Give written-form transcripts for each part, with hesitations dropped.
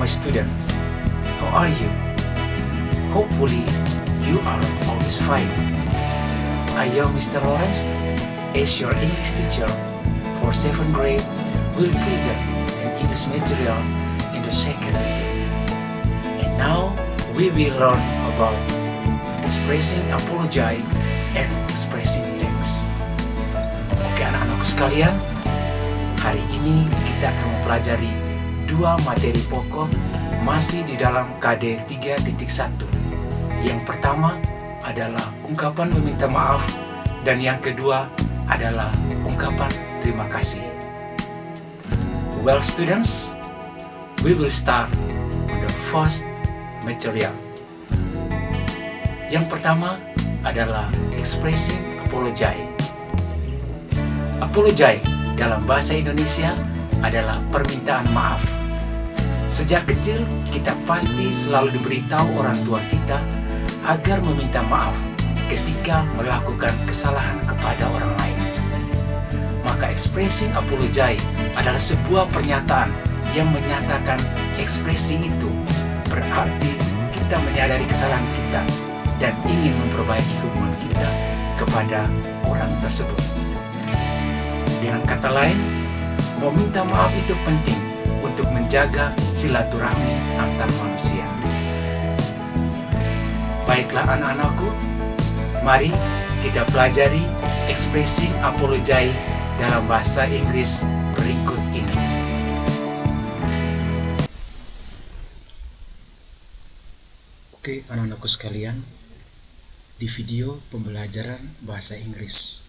my students. How are you? Hopefully, you are always fine. I am Mr. Lawrence, as your English teacher for 7th grade, will present an English material in the second meeting. And now, we will learn about expressing apology and expressing thanks. Oke anak-anakku sekalian, hari ini kita akan mempelajari dua materi pokok masih di dalam KD 3.1. Yang pertama adalah ungkapan meminta maaf dan yang kedua adalah ungkapan terima kasih. Well students, we will start on the first material. Yang pertama adalah expressing apology. Apology dalam bahasa Indonesia adalah permintaan maaf. Sejak kecil, kita pasti selalu diberitahu orang tua kita agar meminta maaf ketika melakukan kesalahan kepada orang lain. Maka expressing apology adalah sebuah pernyataan yang menyatakan expressing itu berarti kita menyadari kesalahan kita dan ingin memperbaiki hubungan kita kepada orang tersebut. Dengan kata lain, meminta maaf itu penting untuk menjaga silaturahmi antar manusia. Baiklah anak-anakku, mari kita pelajari expressing apology dalam bahasa Inggris berikut ini. Oke anak-anakku sekalian, di video pembelajaran bahasa Inggris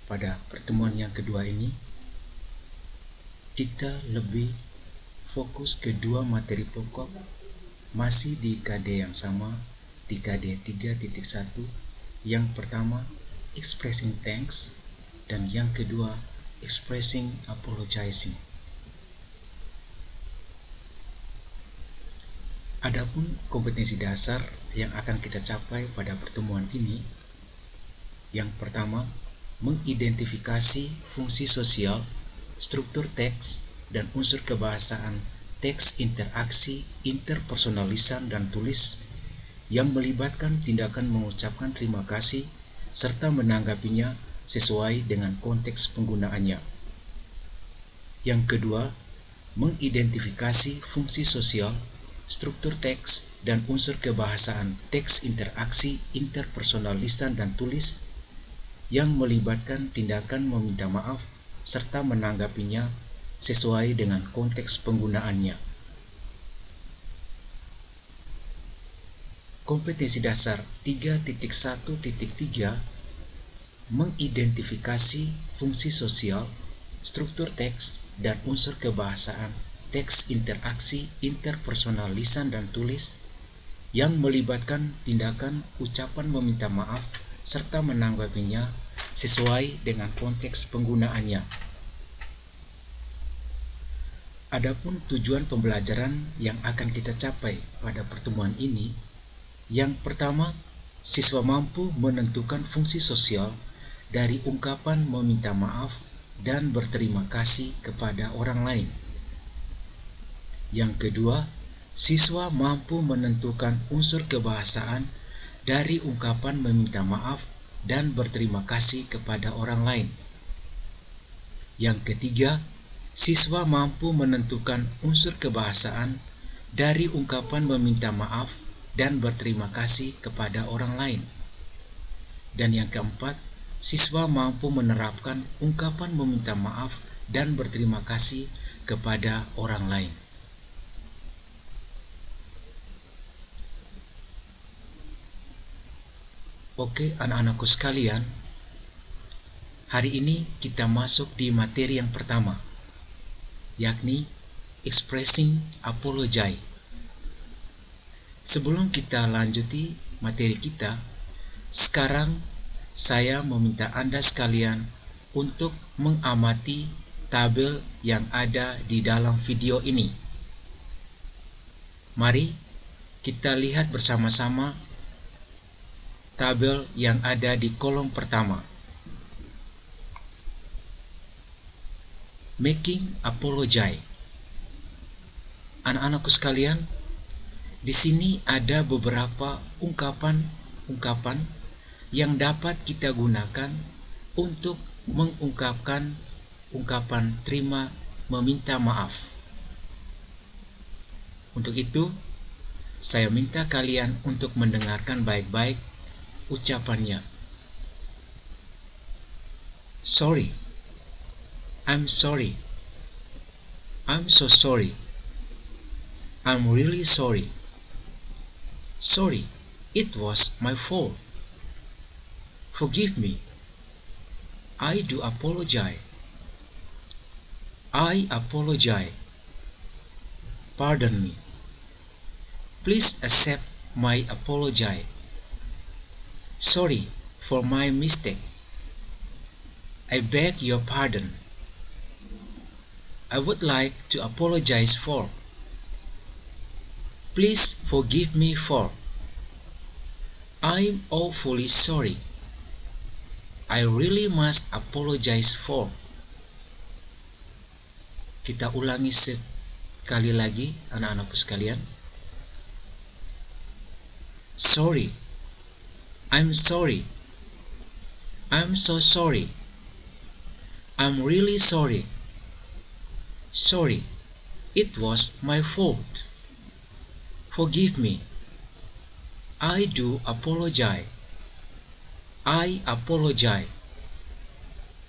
pada pertemuan yang kedua ini, kita lebih fokus ke dua materi pokok masih di KD yang sama, di KD 3.1. Yang pertama, expressing thanks, dan yang kedua, expressing apologizing. Adapun kompetensi dasar yang akan kita capai pada pertemuan ini, yang pertama, mengidentifikasi fungsi sosial, struktur teks, dan unsur kebahasaan teks interaksi, interpersonal lisan dan tulis yang melibatkan tindakan mengucapkan terima kasih serta menanggapinya sesuai dengan konteks penggunaannya. Yang kedua, mengidentifikasi fungsi sosial, struktur teks, dan unsur kebahasaan teks interaksi, interpersonal lisan dan tulis yang melibatkan tindakan meminta maaf serta menanggapinya sesuai dengan konteks penggunaannya. Kompetensi dasar 3.1.3 mengidentifikasi fungsi sosial, struktur teks, dan unsur kebahasaan teks interaksi, interpersonal lisan dan tulis yang melibatkan tindakan ucapan meminta maaf serta menanggapinya sesuai dengan konteks penggunaannya. Adapun tujuan pembelajaran yang akan kita capai pada pertemuan ini, yang pertama, siswa mampu menentukan fungsi sosial dari ungkapan meminta maaf dan berterima kasih kepada orang lain. Yang kedua, siswa mampu menentukan unsur kebahasaan dari ungkapan meminta maaf dan berterima kasih kepada orang lain. Yang ketiga, siswa mampu menentukan unsur kebahasaan dari ungkapan meminta maaf dan berterima kasih kepada orang lain. Dan yang keempat, siswa mampu menerapkan ungkapan meminta maaf dan berterima kasih kepada orang lain. Oke anak-anakku sekalian, hari ini kita masuk di materi yang pertama, yakni expressing apology. Sebelum kita lanjuti materi kita, sekarang saya meminta Anda sekalian untuk mengamati tabel yang ada di dalam video ini. Mari kita lihat bersama-sama tabel yang ada di kolom pertama. Making apology. Anak-anakku sekalian, di sini ada beberapa ungkapan-ungkapan yang dapat kita gunakan untuk mengungkapkan ungkapan terima meminta maaf. Untuk itu, saya minta kalian untuk mendengarkan baik-baik ucapannya. Sorry. I'm sorry. I'm so sorry. I'm really sorry. Sorry, it was my fault. Forgive me. I do apologize. I apologize. Pardon me. Please accept my apology. Sorry for my mistakes. I beg your pardon. I would like to apologize for. Please forgive me for. I'm awfully sorry. I really must apologize for. Kita ulangi sekali lagi, anak-anakku sekalian. Sorry. I'm sorry. I'm so sorry. I'm really sorry. Sorry, it was my fault. Forgive me. I do apologize. I apologize.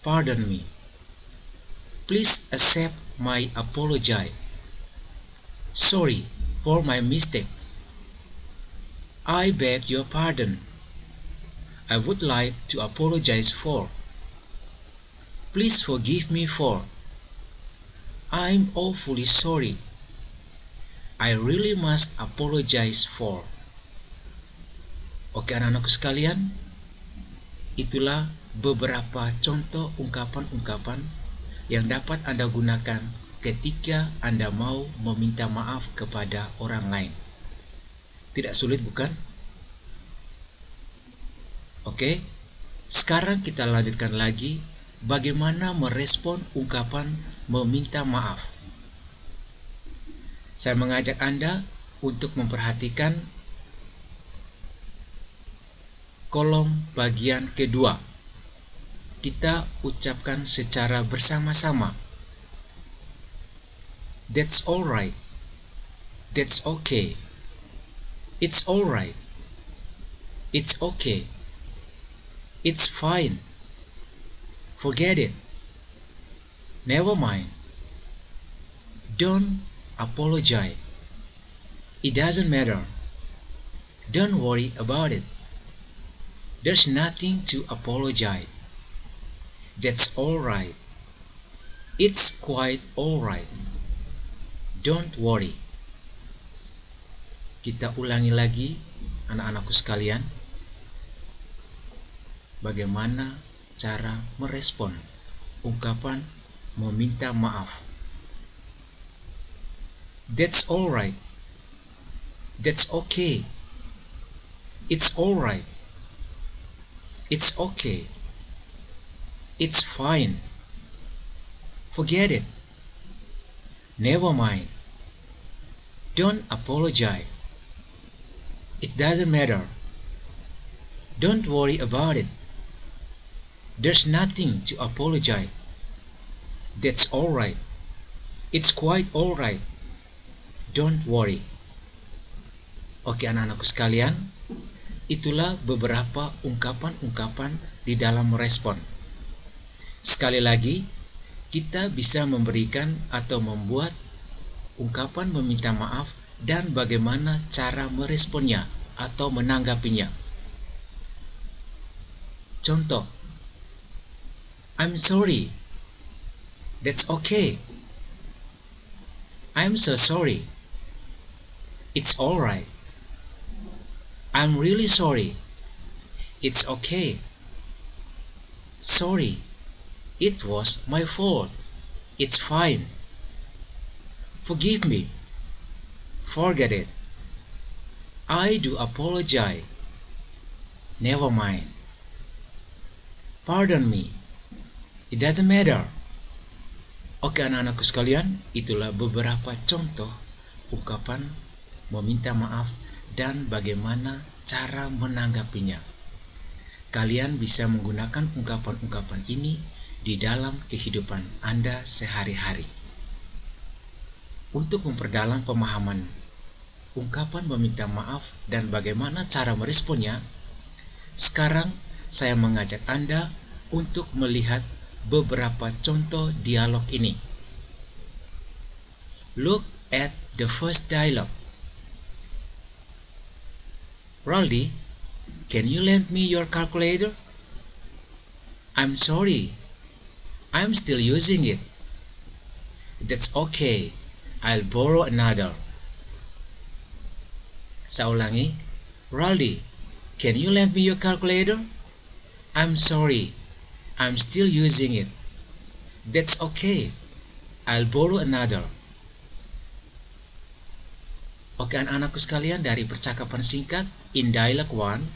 Pardon me. Please accept my apology. Sorry for my mistakes. I beg your pardon. I would like to apologize for. Please forgive me for. I'm awfully sorry. I really must apologize for. Oke anak-anakku sekalian, itulah beberapa contoh ungkapan-ungkapan yang dapat Anda gunakan ketika Anda mau meminta maaf kepada orang lain. Tidak sulit bukan? Oke, sekarang kita lanjutkan lagi bagaimana merespon ungkapan meminta maaf. Saya mengajak Anda untuk memperhatikan kolom bagian kedua. Kita ucapkan secara bersama-sama. That's alright. That's okay. It's alright. It's okay. It's fine. Forget it. Never mind. Don't apologize. It doesn't matter. Don't worry about it. There's nothing to apologize. That's alright. It's quite alright. Don't worry. Kita ulangi lagi, anak-anakku sekalian, bagaimana cara merespon ungkapan meminta maaf. That's alright. That's okay. It's alright. It's okay. It's fine. Forget it. Never mind. Don't apologize. It doesn't matter. Don't worry about it. There's nothing to apologize. That's alright. It's quite alright. Don't worry. Oke anak-anakku sekalian, itulah beberapa ungkapan-ungkapan di dalam merespon. Sekali lagi, kita bisa memberikan atau membuat ungkapan meminta maaf dan bagaimana cara meresponnya atau menanggapinya. Contoh, I'm sorry. That's okay. I'm so sorry. It's alright. I'm really sorry. It's okay. Sorry. It was my fault. It's fine. Forgive me. Forget it. I do apologize. Never mind. Pardon me. It doesn't matter. Oke anak-anakku sekalian, itulah beberapa contoh ungkapan meminta maaf dan bagaimana cara menanggapinya. Kalian bisa menggunakan ungkapan-ungkapan ini di dalam kehidupan Anda sehari-hari. Untuk memperdalam pemahaman ungkapan meminta maaf dan bagaimana cara meresponnya, sekarang saya mengajak Anda untuk melihat beberapa contoh dialog ini. Look at the first dialogue. Roldy, can you lend me your calculator? I'm sorry, I'm still using it. That's okay, I'll borrow another. Saya ulangi, Roldy, can you lend me your calculator? I'm sorry, I'm still using it. That's okay, I'll borrow another. Oke anak-anakku sekalian, dari percakapan singkat in dialogue 1,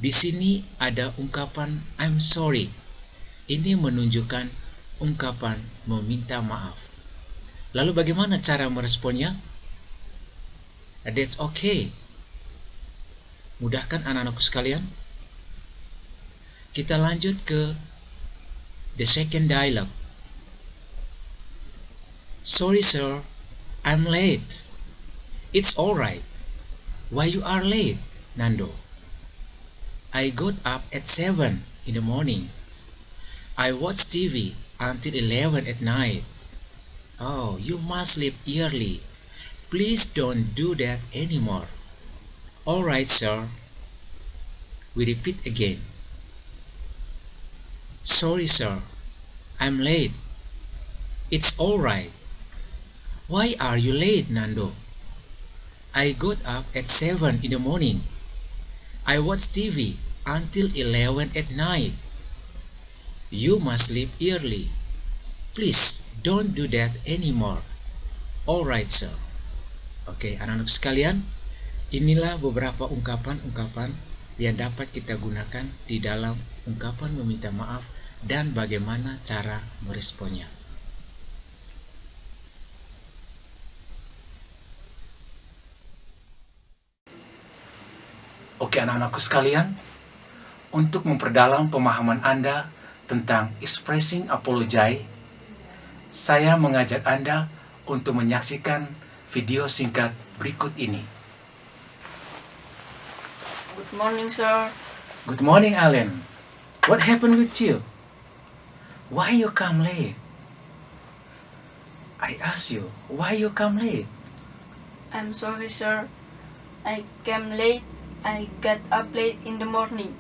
di sini ada ungkapan I'm sorry. Ini menunjukkan ungkapan meminta maaf. Lalu bagaimana cara meresponnya? That's okay. Mudah kan anak-anakku sekalian? Kita lanjut ke the second dialogue. Sorry sir, I'm late. It's alright. Why you are late, Nando? I got up at 7 in the morning. I watched TV until 11 at night. Oh, you must sleep early. Please don't do that anymore. Alright, sir. We repeat again. Sorry, sir. I'm late. It's alright. Why are you late, Nando? I got up at 7 in the morning. I watched TV until 11 at night. You must sleep early. Please don't do that anymore. Alright, sir. Oke, anak-anak sekalian, inilah beberapa ungkapan-ungkapan yang dapat kita gunakan di dalam ungkapan meminta maaf dan bagaimana cara meresponnya. Oke anak-anakku sekalian, untuk memperdalam pemahaman Anda tentang expressing apology, saya mengajak Anda untuk menyaksikan video singkat berikut ini. Good morning, sir. Good morning, Alan. What happened with you? Why you come late? I ask you, why you come late? I'm sorry, sir. I came late. I got up late in the morning.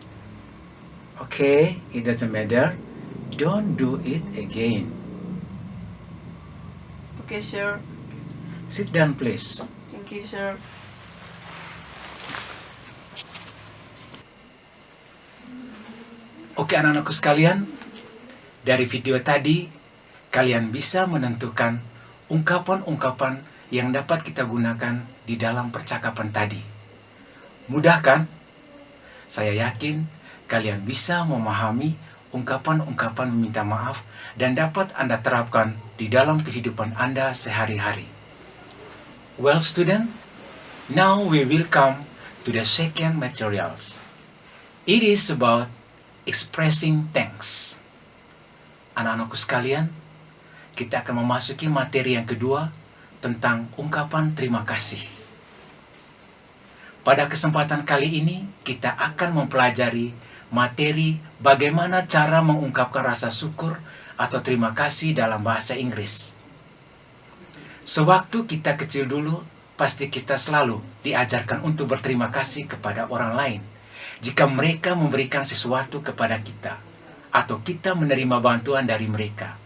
Okay, it doesn't matter. Don't do it again. Okay, sir. Sit down, please. Thank you, sir. Oke anak-anakku sekalian, dari video tadi, kalian bisa menentukan ungkapan-ungkapan yang dapat kita gunakan di dalam percakapan tadi. Mudah kan? Saya yakin kalian bisa memahami ungkapan-ungkapan meminta maaf dan dapat Anda terapkan di dalam kehidupan Anda sehari-hari. Well, student, now we will come to the second materials. It is about expressing thanks. Anak-anakku sekalian, kita akan memasuki materi yang kedua tentang ungkapan terima kasih. Pada kesempatan kali ini, kita akan mempelajari materi bagaimana cara mengungkapkan rasa syukur atau terima kasih dalam bahasa Inggris. Sewaktu kita kecil dulu, pasti kita selalu diajarkan untuk berterima kasih kepada orang lain jika mereka memberikan sesuatu kepada kita atau kita menerima bantuan dari mereka.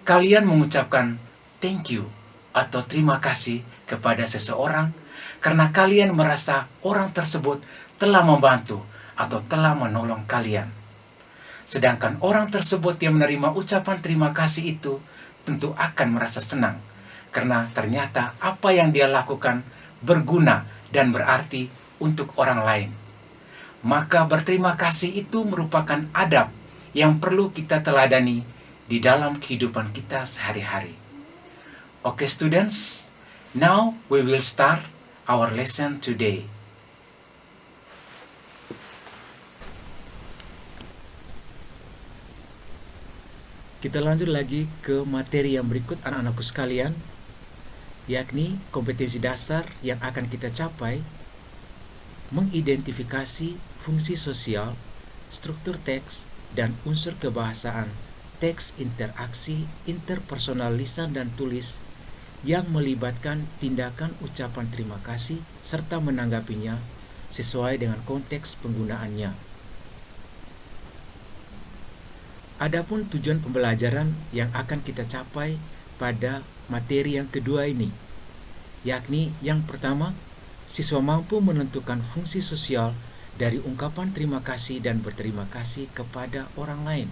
Kalian mengucapkan thank you atau terima kasih kepada seseorang karena kalian merasa orang tersebut telah membantu atau telah menolong kalian. Sedangkan orang tersebut yang menerima ucapan terima kasih itu tentu akan merasa senang karena ternyata apa yang dia lakukan berguna dan berarti untuk orang lain. Maka berterima kasih itu merupakan adab yang perlu kita teladani di dalam kehidupan kita sehari-hari. Okay, students, now we will start our lesson today. Kita lanjut lagi ke materi yang berikut anak-anakku sekalian, yakni kompetensi dasar yang akan kita capai, mengidentifikasi fungsi sosial, struktur teks, dan unsur kebahasaan, teks interaksi interpersonal lisan dan tulis yang melibatkan tindakan ucapan terima kasih serta menanggapinya sesuai dengan konteks penggunaannya. Adapun tujuan pembelajaran yang akan kita capai pada materi yang kedua ini, yakni yang pertama, siswa mampu menentukan fungsi sosial dari ungkapan terima kasih dan berterima kasih kepada orang lain.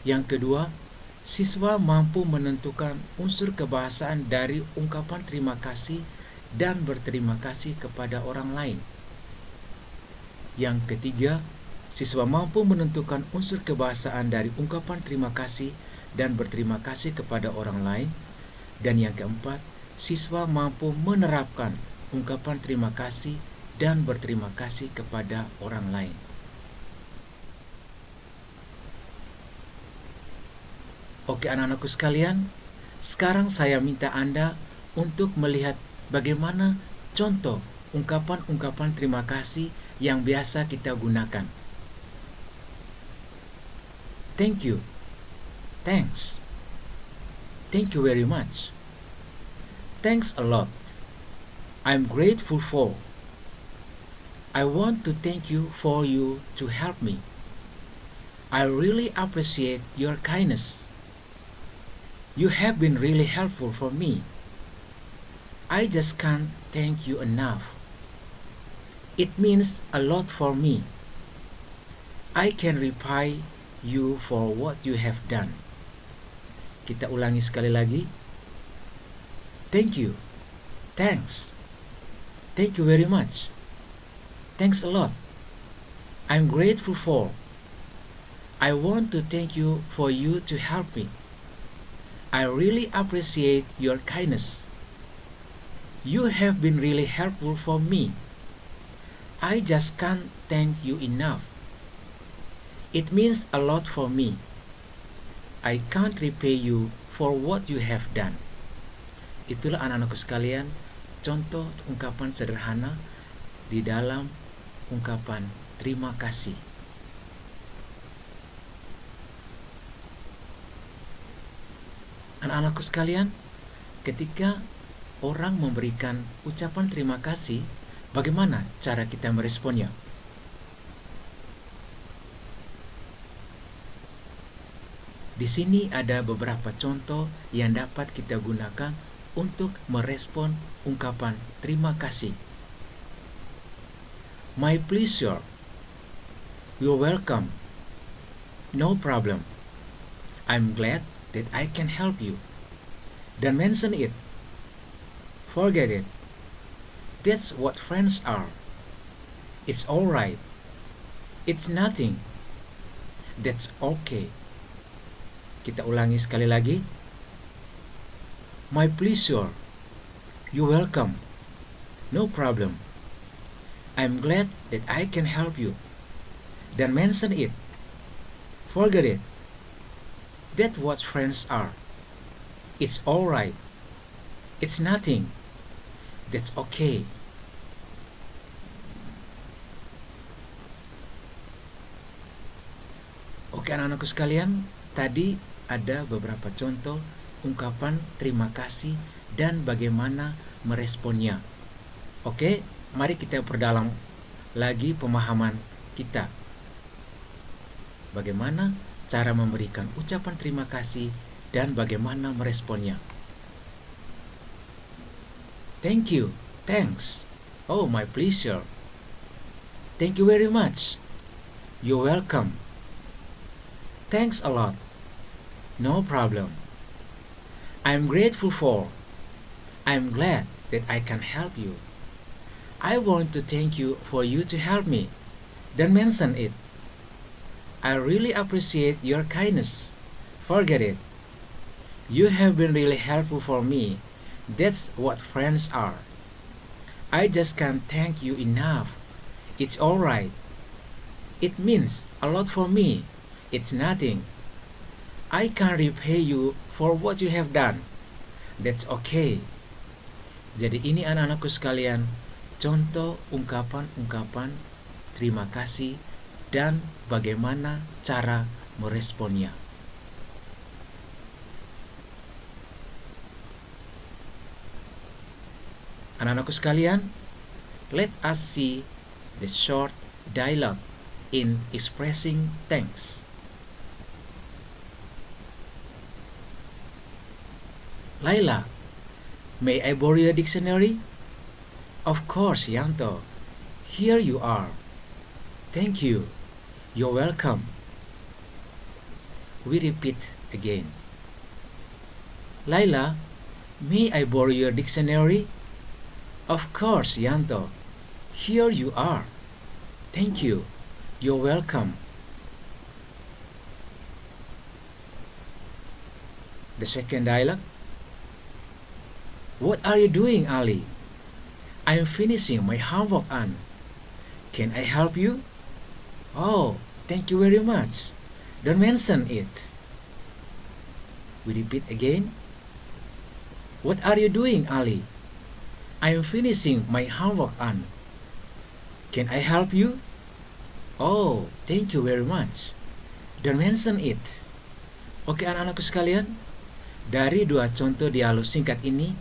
Yang kedua, siswa mampu menentukan unsur kebahasaan dari ungkapan terima kasih dan berterima kasih kepada orang lain. Yang ketiga, siswa mampu menentukan unsur kebahasaan dari ungkapan terima kasih dan berterima kasih kepada orang lain. Dan yang keempat, siswa mampu menerapkan ungkapan terima kasih dan berterima kasih kepada orang lain. Oke anak-anakku sekalian, sekarang saya minta Anda untuk melihat bagaimana contoh ungkapan-ungkapan terima kasih yang biasa kita gunakan. Thank you, thanks, thank you very much, thanks a lot, I'm grateful for, I want to thank you for you to help me, I really appreciate your kindness, you have been really helpful for me, I just can't thank you enough, it means a lot for me, I can repay you for what you have done. Kita ulangi sekali lagi. Thank you, thanks, thank you very much, thanks a lot, I'm grateful for, I want to thank you for you to help me, I really appreciate your kindness, you have been really helpful for me, I just can't thank you enough, it means a lot for me, I can't repay you for what you have done. Itulah anak-anakku sekalian, contoh ungkapan sederhana di dalam ungkapan terima kasih. Anak-anakku sekalian, ketika orang memberikan ucapan terima kasih, bagaimana cara kita meresponnya? Di sini ada beberapa contoh yang dapat kita gunakan untuk merespon ungkapan terima kasih. My pleasure, you're welcome, no problem, I'm glad that I can help you, don't mention it, forget it, that's what friends are, it's alright, it's nothing, that's okay. Kita ulangi sekali lagi. My pleasure, you're welcome, no problem, I'm glad that I can help you, don't mention it, forget it, that's what friends are, it's alright, it's nothing, that's okay. Oke anak-anakku sekalian, tadi ada beberapa contoh ungkapan terima kasih dan bagaimana meresponnya. Oke, mari kita perdalam lagi pemahaman kita. Bagaimana cara memberikan ucapan terima kasih dan bagaimana meresponnya. Thank you, thanks, oh my pleasure, thank you very much, you're welcome, thanks a lot, no problem, I'm grateful for, I'm glad that I can help you, I want to thank you for you to help me, don't mention it, I really appreciate your kindness, forget it, You have been really helpful for me. That's what friends are. I just can't thank you enough. It's alright. It means a lot for me. It's nothing. I can't repay you for what you have done. That's okay. Jadi ini anak-anakku sekalian, contoh ungkapan-ungkapan terima kasih dan bagaimana cara meresponnya. Anak-anakku sekalian, let us see the short dialogue in expressing thanks. Laila, may I borrow your dictionary? Of course, Yanto. Here you are. Thank you. You're welcome. We repeat again. Laila, may I borrow your dictionary? Of course, Yanto. Here you are. Thank you. You're welcome. The second dialogue. What are you doing, Ali? I'm finishing my homework, Anne. Can I help you? Oh, thank you very much. Don't mention it. We repeat again. What are you doing, Ali? I'm finishing my homework, Anne. Can I help you? Oh, thank you very much. Don't mention it. Oke anak-anakku sekalian, dari dua contoh dialog singkat ini,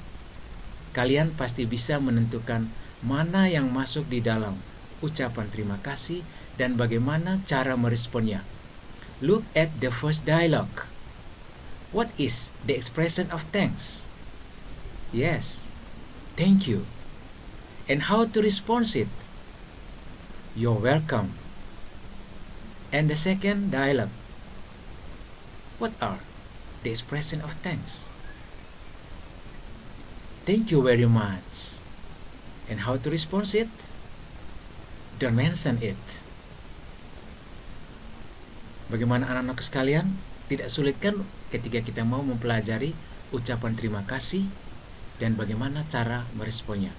kalian pasti bisa menentukan mana yang masuk di dalam ucapan terima kasih dan bagaimana cara meresponnya. Look at the first dialogue. What is the expression of thanks? Yes, thank you. And how to respond it? You're welcome. And the second dialogue. What are the expression of thanks? Thank you very much. And how to respond it? Don't mention it. Bagaimana anak-anak sekalian? Tidak sulit kan ketika kita mau mempelajari ucapan terima kasih dan bagaimana cara meresponnya?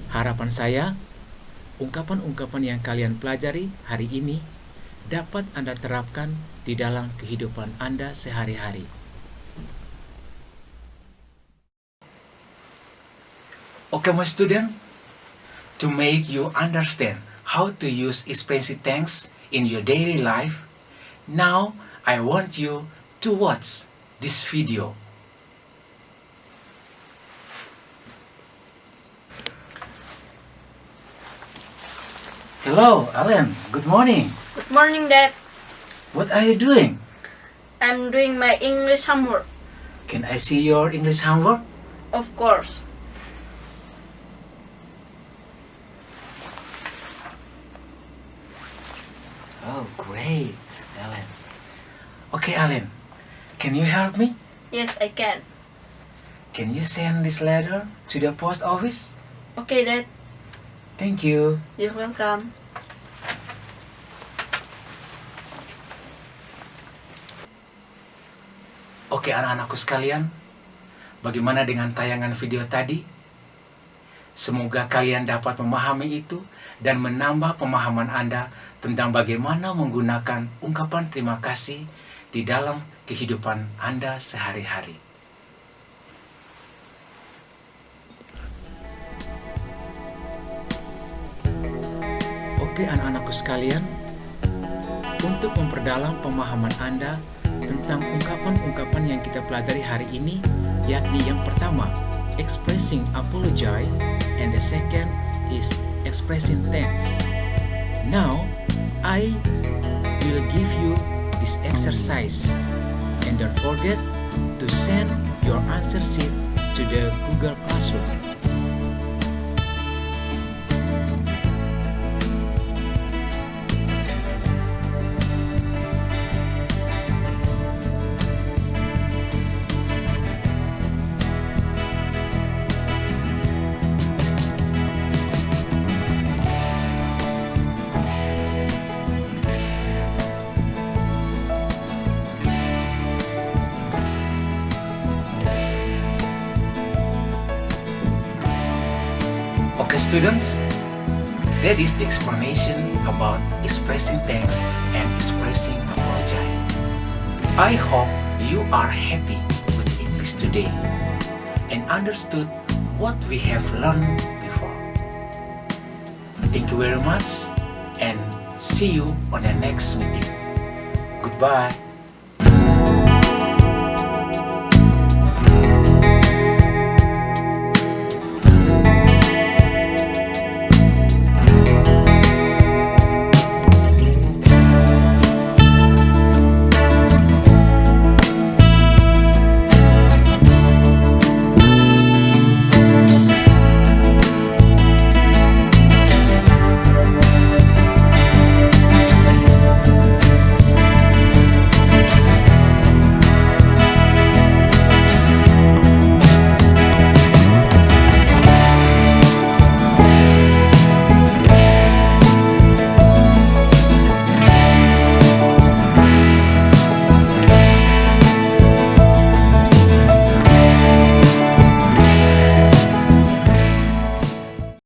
Harapan saya, ungkapan-ungkapan yang kalian pelajari hari ini dapat Anda terapkan di dalam kehidupan Anda sehari-hari. Okay, my student, to make you understand how to use expressive thanks in your daily life, now I want you to watch this video. Hello, Alan. Good morning. Good morning, Dad. What are you doing? I'm doing my English homework. Can I see your English homework? Of course. Oh, great, Alan. Okay, Alan, can you help me? Yes, I can. Can you send this letter to the post office? Okay, Dad. Thank you. You're welcome. Oke, anak-anakku sekalian, bagaimana dengan tayangan video tadi? Semoga kalian dapat memahami itu dan menambah pemahaman Anda tentang bagaimana menggunakan ungkapan terima kasih di dalam kehidupan Anda sehari-hari. Oke anak-anakku sekalian, untuk memperdalam pemahaman Anda tentang ungkapan-ungkapan yang kita pelajari hari ini, yakni yang pertama, expressing apology, and the second is expressing thanks. Now, I will give you this exercise, and don't forget to send your answer sheet to the Google Classroom. students, that is the explanation about expressing thanks and expressing apology. I hope you are happy with English today and understood what we have learned before. Thank you very much and see you on the next meeting. Goodbye.